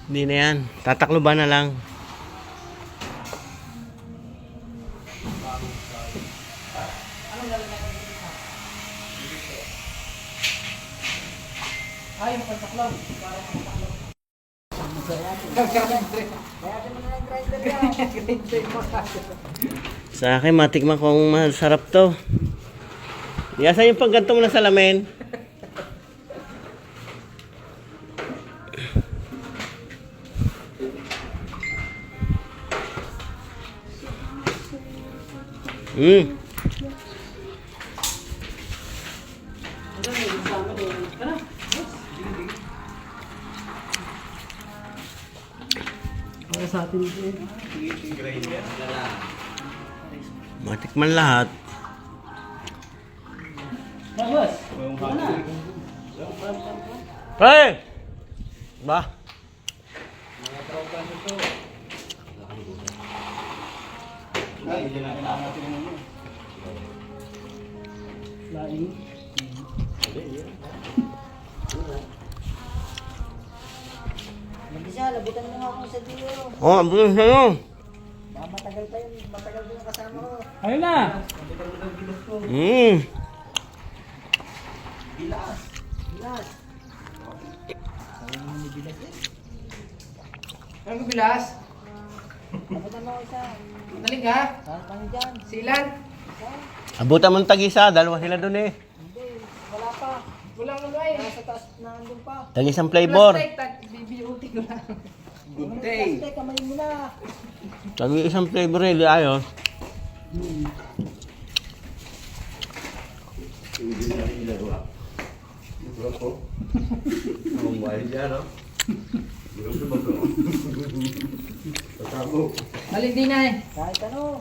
Hindi na yan. Tatakloban na lang. Ay, yung pagtaklaw. Para pagtaklaw. Sa akin, matikman kung masarap to. Yasa yung pagganto mo na salamin. Para sa atin ito. Matikman lahat. Boss. Hey! Ba? Laing. Mag-isa, labutan mo nga akong sa tiyo. Oh, ang bulan sa'yo. Baka matagal pa yun, matagal din ang kasama ko. Ayun na! Bilas. Bilas. Sabi mo may bilas eh. Ano ko bilas? Labutan mo ako isa. Nalig ha? Saan pa niyo dyan? Silan? Saan? Abutan mo ng tag-isa. Dalawa sila dun eh. Hindi, wala pa. Walang ano ay. Nasa taas na andun pa. Tag-isang flavor. Plastic, BBOT ko na. Good day. Kamay mo na. Tag-isang flavor eh. Di ayos. Nalig din na eh. Kahit ano.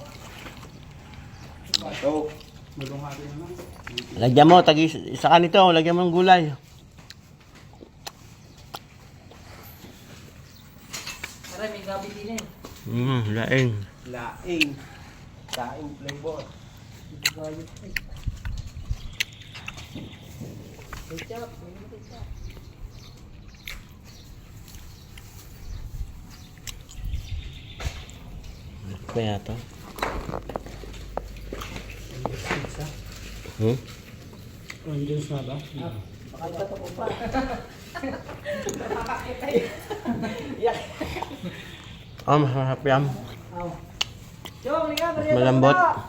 Lagyan mo. Isa ka nito. Lagyan mo ng gulay. Para may gabi din eh. Laing. Laing. Laing flavor. Ketchup. May ketchup. Kaya to. Andiyan na ba? Baka ito ko pa. Oh, masarap yan. Chong, liga, merienda Malambot. muna.